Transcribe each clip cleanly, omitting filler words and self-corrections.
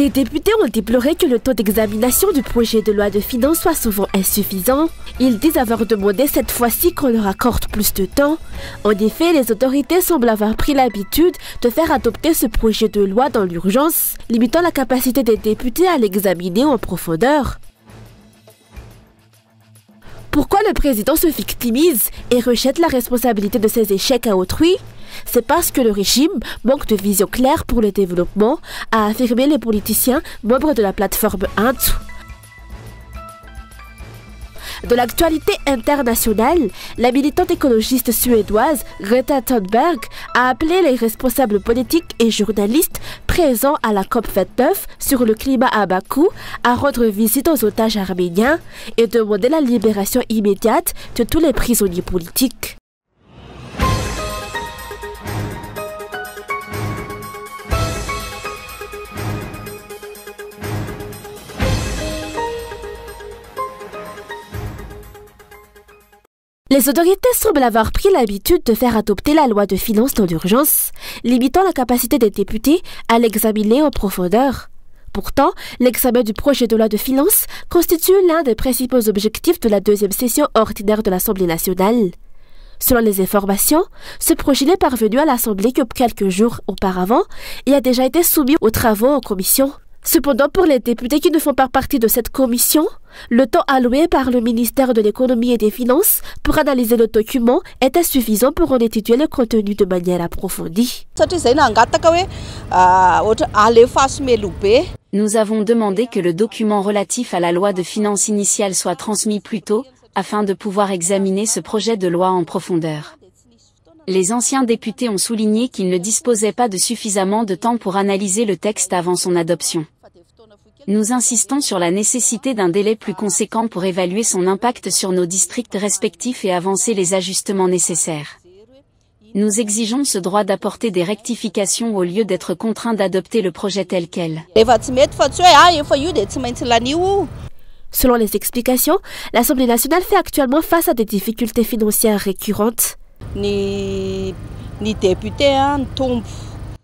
Des députés ont déploré que le taux d'examination du projet de loi de finances soit souvent insuffisant. Ils disent avoir demandé cette fois-ci qu'on leur accorde plus de temps. En effet, les autorités semblent avoir pris l'habitude de faire adopter ce projet de loi dans l'urgence, limitant la capacité des députés à l'examiner en profondeur. Pourquoi le président se victimise et rejette la responsabilité de ses échecs à autrui? C'est parce que le régime manque de vision claire pour le développement, a affirmé les politiciens membres de la plateforme Ant. De l'actualité internationale, la militante écologiste suédoise Greta Thunberg a appelé les responsables politiques et journalistes présents à la COP29 sur le climat à Bakou à rendre visite aux otages arméniens et demander la libération immédiate de tous les prisonniers politiques. Les autorités semblent avoir pris l'habitude de faire adopter la loi de finances dans l'urgence, limitant la capacité des députés à l'examiner en profondeur. Pourtant, l'examen du projet de loi de finances constitue l'un des principaux objectifs de la deuxième session ordinaire de l'Assemblée nationale. Selon les informations, ce projet n'est parvenu à l'Assemblée que quelques jours auparavant et a déjà été soumis aux travaux en commission. Cependant, pour les députés qui ne font pas partie de cette commission, le temps alloué par le ministère de l'Économie et des Finances pour analyser le document est insuffisant pour en étudier le contenu de manière approfondie. Nous avons demandé que le document relatif à la loi de finances initiale soit transmis plus tôt, afin de pouvoir examiner ce projet de loi en profondeur. Les anciens députés ont souligné qu'ils ne disposaient pas de suffisamment de temps pour analyser le texte avant son adoption. Nous insistons sur la nécessité d'un délai plus conséquent pour évaluer son impact sur nos districts respectifs et avancer les ajustements nécessaires. Nous exigeons ce droit d'apporter des rectifications au lieu d'être contraints d'adopter le projet tel quel. Selon les explications, l'Assemblée nationale fait actuellement face à des difficultés financières récurrentes.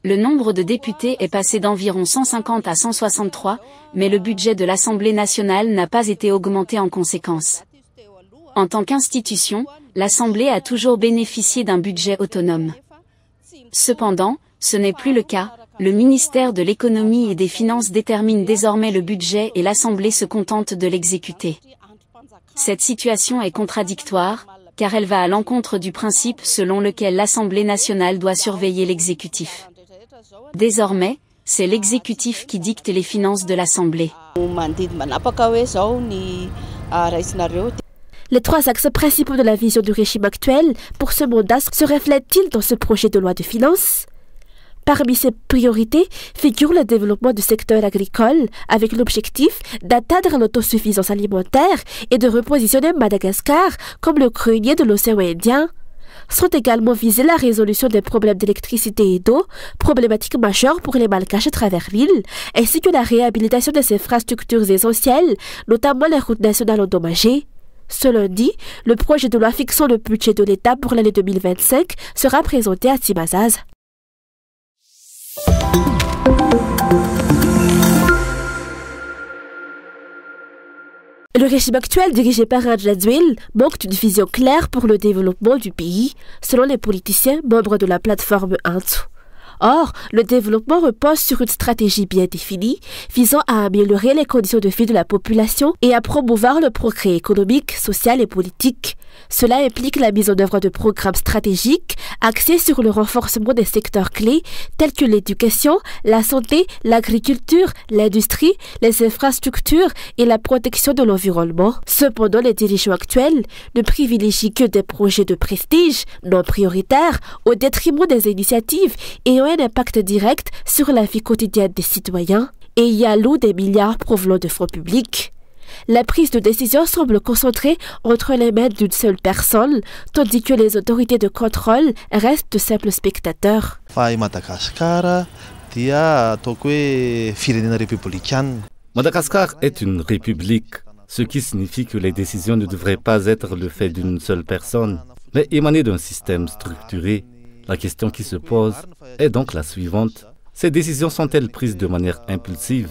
Le nombre de députés est passé d'environ 150 à 163, mais le budget de l'Assemblée nationale n'a pas été augmenté en conséquence. En tant qu'institution, l'Assemblée a toujours bénéficié d'un budget autonome. Cependant, ce n'est plus le cas, le ministère de l'Économie et des Finances détermine désormais le budget et l'Assemblée se contente de l'exécuter. Cette situation est contradictoire, car elle va à l'encontre du principe selon lequel l'Assemblée nationale doit surveiller l'exécutif. Désormais, c'est l'exécutif qui dicte les finances de l'Assemblée. Les trois axes principaux de la vision du régime actuel pour ce mandat se reflètent-ils dans ce projet de loi de finances? Parmi ces priorités figure le développement du secteur agricole avec l'objectif d'atteindre l'autosuffisance alimentaire et de repositionner Madagascar comme le grenier de l'océan Indien. Sont également visées la résolution des problèmes d'électricité et d'eau, problématiques majeures pour les Malgaches à travers l'île, ainsi que la réhabilitation des infrastructures essentielles, notamment les routes nationales endommagées. Ce lundi, le projet de loi fixant le budget de l'État pour l'année 2025 sera présenté à Timazaz. Le régime actuel dirigé par Rajadwil manque d'une vision claire pour le développement du pays, selon les politiciens membres de la plateforme Ant. Or, le développement repose sur une stratégie bien définie, visant à améliorer les conditions de vie de la population et à promouvoir le progrès économique, social et politique. Cela implique la mise en œuvre de programmes stratégiques axés sur le renforcement des secteurs clés tels que l'éducation, la santé, l'agriculture, l'industrie, les infrastructures et la protection de l'environnement. Cependant, les dirigeants actuels ne privilégient que des projets de prestige non prioritaires au détriment des initiatives ayant un impact direct sur la vie quotidienne des citoyens et y allouent des milliards provenant de fonds publics. La prise de décision semble concentrée entre les mains d'une seule personne, tandis que les autorités de contrôle restent de simples spectateurs. Madagascar est une république, ce qui signifie que les décisions ne devraient pas être le fait d'une seule personne, mais émaner d'un système structuré. La question qui se pose est donc la suivante. Ces décisions sont-elles prises de manière impulsive?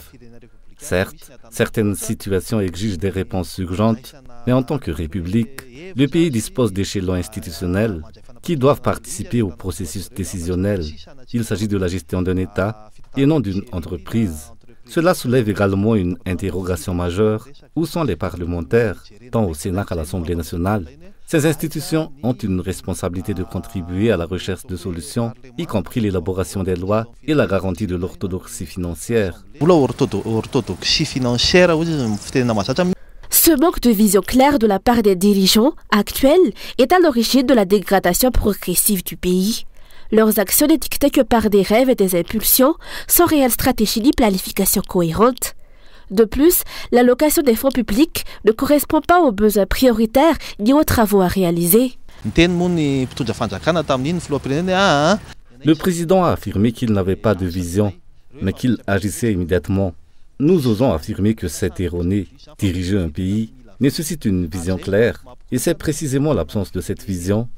Certes, certaines situations exigent des réponses urgentes, mais en tant que République, le pays dispose d'échelons institutionnels qui doivent participer au processus décisionnel. Il s'agit de la gestion d'un État et non d'une entreprise. Cela soulève également une interrogation majeure. Où sont les parlementaires, tant au Sénat qu'à l'Assemblée nationale? Ces institutions ont une responsabilité de contribuer à la recherche de solutions, y compris l'élaboration des lois et la garantie de l'orthodoxie financière. Ce manque de vision claire de la part des dirigeants actuels est à l'origine de la dégradation progressive du pays. Leurs actions n'est dictées que par des rêves et des impulsions, sans réelle stratégie ni planification cohérente. De plus, l'allocation des fonds publics ne correspond pas aux besoins prioritaires ni aux travaux à réaliser. Le président a affirmé qu'il n'avait pas de vision, mais qu'il agissait immédiatement. Nous osons affirmer que c'est erroné. Diriger un pays nécessite une vision claire, et c'est précisément l'absence de cette vision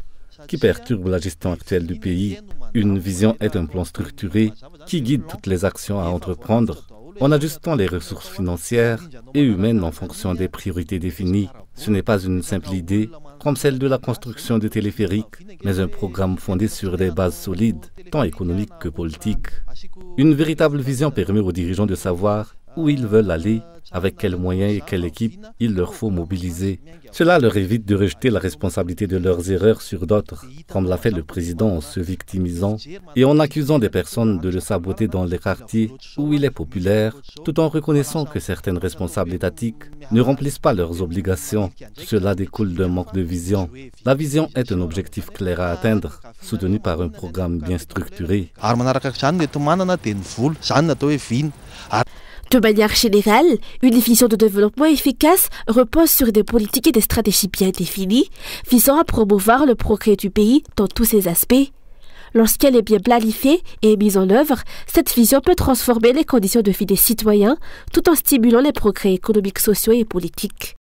qui perturbe la gestion actuelle du pays. Une vision est un plan structuré qui guide toutes les actions à entreprendre, en ajustant les ressources financières et humaines en fonction des priorités définies. Ce n'est pas une simple idée, comme celle de la construction de téléphériques, mais un programme fondé sur des bases solides, tant économiques que politiques. Une véritable vision permet aux dirigeants de savoir où ils veulent aller, avec quels moyens et quelle équipe il leur faut mobiliser. Cela leur évite de rejeter la responsabilité de leurs erreurs sur d'autres, comme l'a fait le président en se victimisant et en accusant des personnes de le saboter dans les quartiers où il est populaire, tout en reconnaissant que certaines responsables étatiques ne remplissent pas leurs obligations. Cela découle d'un manque de vision. La vision est un objectif clair à atteindre, soutenu par un programme bien structuré. De manière générale, une vision de développement efficace repose sur des politiques et des stratégies bien définies, visant à promouvoir le progrès du pays dans tous ses aspects. Lorsqu'elle est bien planifiée et mise en œuvre, cette vision peut transformer les conditions de vie des citoyens, tout en stimulant les progrès économiques, sociaux et politiques.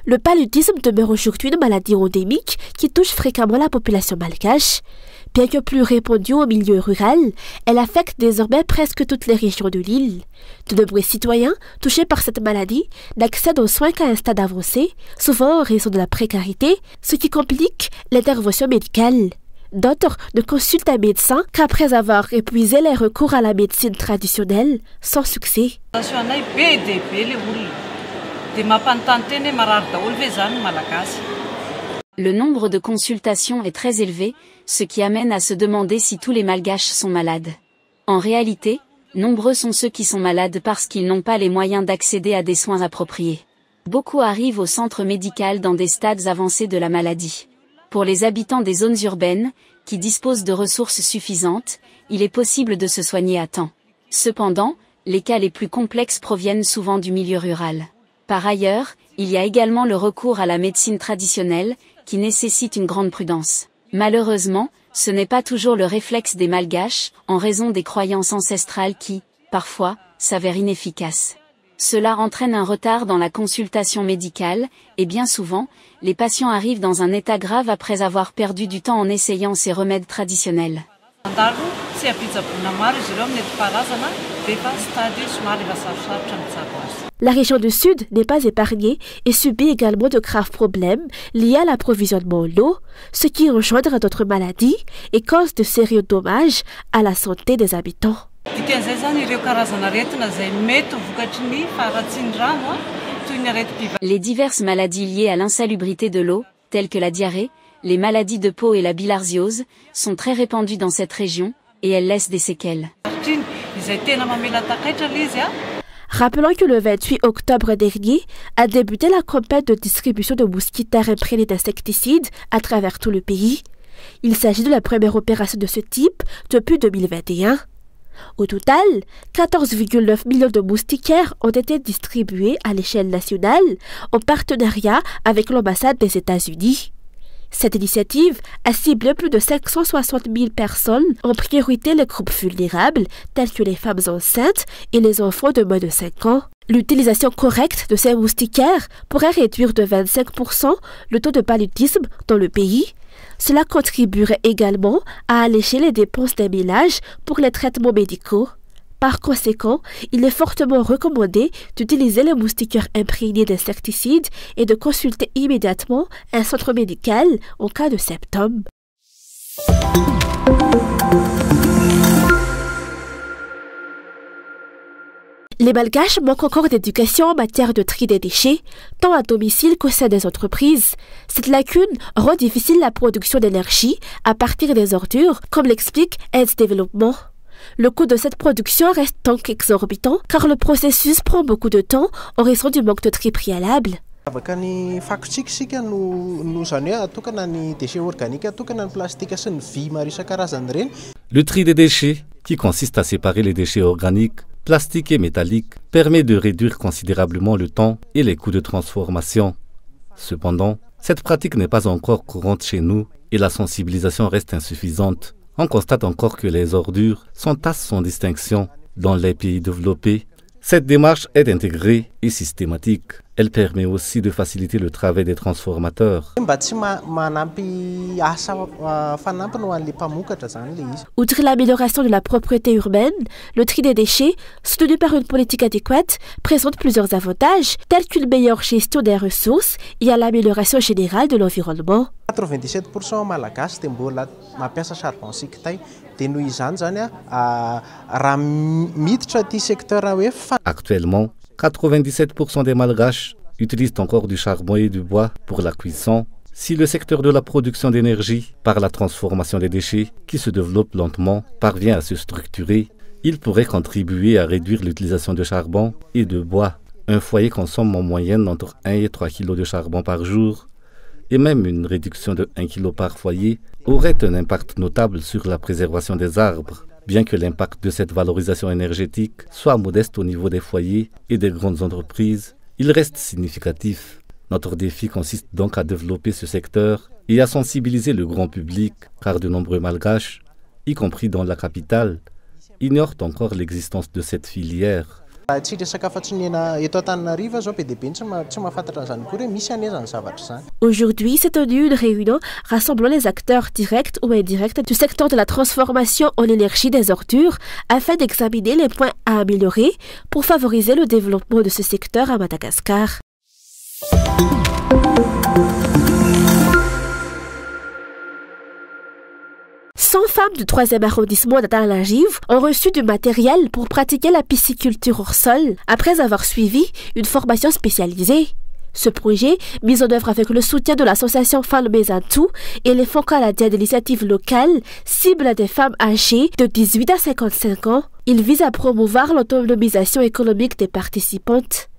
Le paludisme demeure aujourd'hui une maladie endémique qui touche fréquemment la population malgache. Bien que plus répandue au milieu rural, elle affecte désormais presque toutes les régions de l'île. De nombreux citoyens touchés par cette maladie n'accèdent aux soins qu'à un stade avancé, souvent en raison de la précarité, ce qui complique l'intervention médicale. D'autres ne consultent un médecin qu'après avoir épuisé les recours à la médecine traditionnelle, sans succès. Le nombre de consultations est très élevé, ce qui amène à se demander si tous les Malgaches sont malades. En réalité, nombreux sont ceux qui sont malades parce qu'ils n'ont pas les moyens d'accéder à des soins appropriés. Beaucoup arrivent au centre médical dans des stades avancés de la maladie. Pour les habitants des zones urbaines, qui disposent de ressources suffisantes, il est possible de se soigner à temps. Cependant, les cas les plus complexes proviennent souvent du milieu rural. Par ailleurs, il y a également le recours à la médecine traditionnelle, qui nécessite une grande prudence. Malheureusement, ce n'est pas toujours le réflexe des Malgaches, en raison des croyances ancestrales qui, parfois, s'avèrent inefficaces. Cela entraîne un retard dans la consultation médicale, et bien souvent, les patients arrivent dans un état grave après avoir perdu du temps en essayant ces remèdes traditionnels. La région du Sud n'est pas épargnée et subit également de graves problèmes liés à l'approvisionnement en eau, ce qui engendre d'autres maladies et cause de sérieux dommages à la santé des habitants. Les diverses maladies liées à l'insalubrité de l'eau, telles que la diarrhée, les maladies de peau et la bilharziose, sont très répandues dans cette région, et elles laissent des séquelles. Rappelons que le 28 octobre dernier a débuté la campagne de distribution de moustiquaires imprégnés d'insecticides à travers tout le pays. Il s'agit de la première opération de ce type depuis 2021. Au total, 14,9 millions de moustiquaires ont été distribués à l'échelle nationale en partenariat avec l'ambassade des États-Unis. Cette initiative a ciblé plus de 560 000 personnes, en priorité les groupes vulnérables tels que les femmes enceintes et les enfants de moins de 5 ans. L'utilisation correcte de ces moustiquaires pourrait réduire de 25% le taux de paludisme dans le pays. Cela contribuerait également à alléger les dépenses des ménages pour les traitements médicaux. Par conséquent, il est fortement recommandé d'utiliser les moustiquaires imprégnés d'insecticides et de consulter immédiatement un centre médical en cas de symptômes. Les Malgaches manquent encore d'éducation en matière de tri des déchets, tant à domicile qu'au sein des entreprises. Cette lacune rend difficile la production d'énergie à partir des ordures, comme l'explique Aids Développement. Le coût de cette production reste donc exorbitant car le processus prend beaucoup de temps en raison du manque de tri préalable. Le tri des déchets, qui consiste à séparer les déchets organiques, plastiques et métalliques, permet de réduire considérablement le temps et les coûts de transformation. Cependant, cette pratique n'est pas encore courante chez nous et la sensibilisation reste insuffisante. On constate encore que les ordures s'entassent sans distinction dans les pays développés. Cette démarche est intégrée et systématique. Elle permet aussi de faciliter le travail des transformateurs. Outre l'amélioration de la propreté urbaine, le tri des déchets, soutenu par une politique adéquate, présente plusieurs avantages, tels qu'une meilleure gestion des ressources et à l'amélioration générale de l'environnement. 97% malagasy dia mbola mampiasa charbon sikitay dia noho izany zany raha miditra ty secteur hoe Actuellement, 97% des Malgaches utilisent encore du charbon et du bois pour la cuisson. Si le secteur de la production d'énergie, par la transformation des déchets, qui se développe lentement, parvient à se structurer, il pourrait contribuer à réduire l'utilisation de charbon et de bois. Un foyer consomme en moyenne entre 1 et 3 kg de charbon par jour. Et même une réduction de 1 kg par foyer aurait un impact notable sur la préservation des arbres. Bien que l'impact de cette valorisation énergétique soit modeste au niveau des foyers et des grandes entreprises, il reste significatif. Notre défi consiste donc à développer ce secteur et à sensibiliser le grand public, car de nombreux Malgaches, y compris dans la capitale, ignorent encore l'existence de cette filière. Aujourd'hui, s'est tenue une réunion rassemblant les acteurs directs ou indirects du secteur de la transformation en énergie des ordures afin d'examiner les points à améliorer pour favoriser le développement de ce secteur à Madagascar. 100 femmes du 3e arrondissement d'Atal-Lagiv ont reçu du matériel pour pratiquer la pisciculture hors sol après avoir suivi une formation spécialisée. Ce projet, mis en œuvre avec le soutien de l'association Femmes Mezantou et les fonds canadiens d'initiative locale, cible des femmes âgées de 18 à 55 ans. Il vise à promouvoir l'autonomisation économique des participantes.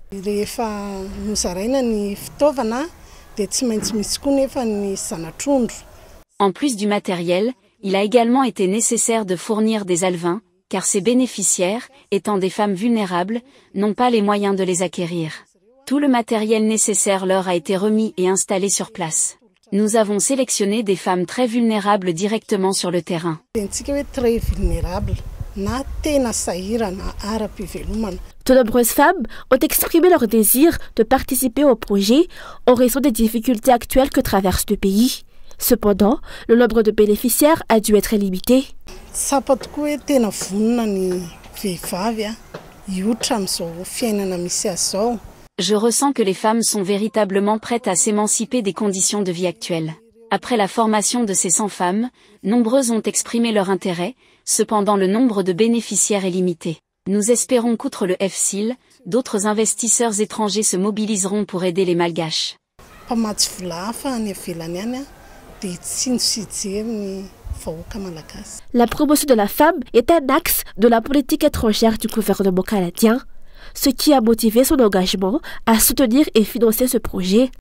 En plus du matériel, il a également été nécessaire de fournir des alevins, car ces bénéficiaires, étant des femmes vulnérables, n'ont pas les moyens de les acquérir. Tout le matériel nécessaire leur a été remis et installé sur place. Nous avons sélectionné des femmes très vulnérables directement sur le terrain. De nombreuses femmes ont exprimé leur désir de participer au projet en raison des difficultés actuelles que traverse le pays. Cependant, le nombre de bénéficiaires a dû être limité. Je ressens que les femmes sont véritablement prêtes à s'émanciper des conditions de vie actuelles. Après la formation de ces 100 femmes, nombreuses ont exprimé leur intérêt, cependant le nombre de bénéficiaires est limité. Nous espérons qu'outre le FSIL, d'autres investisseurs étrangers se mobiliseront pour aider les Malgaches. La promotion de la femme est un axe de la politique étrangère du gouvernement canadien, ce qui a motivé son engagement à soutenir et financer ce projet.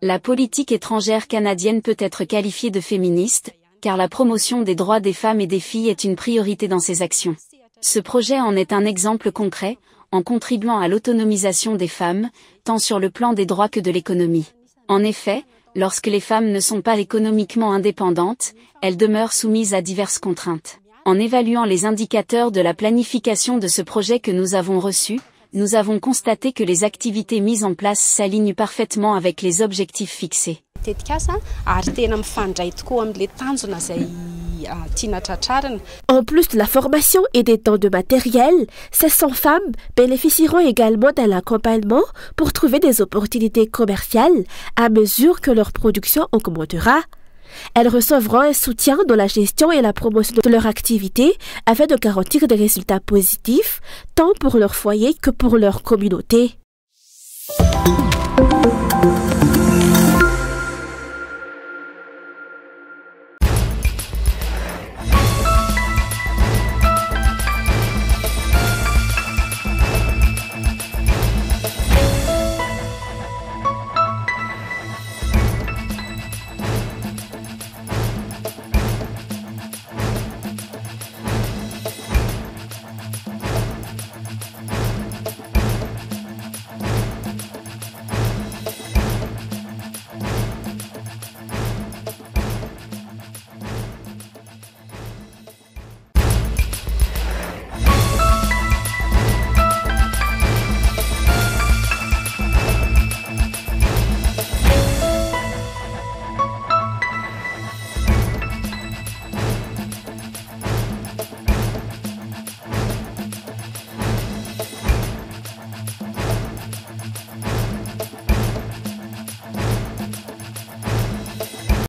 La politique étrangère canadienne peut être qualifiée de féministe, car la promotion des droits des femmes et des filles est une priorité dans ses actions. Ce projet en est un exemple concret, en contribuant à l'autonomisation des femmes, tant sur le plan des droits que de l'économie. En effet, Lorsque les femmes ne sont pas économiquement indépendantes, elles demeurent soumises à diverses contraintes. En évaluant les indicateurs de la planification de ce projet que nous avons reçu, nous avons constaté que les activités mises en place s'alignent parfaitement avec les objectifs fixés. En plus de la formation et des dons de matériel, ces 100 femmes bénéficieront également d'un accompagnement pour trouver des opportunités commerciales à mesure que leur production augmentera. Elles recevront un soutien dans la gestion et la promotion de leur activité afin de garantir des résultats positifs tant pour leur foyer que pour leur communauté.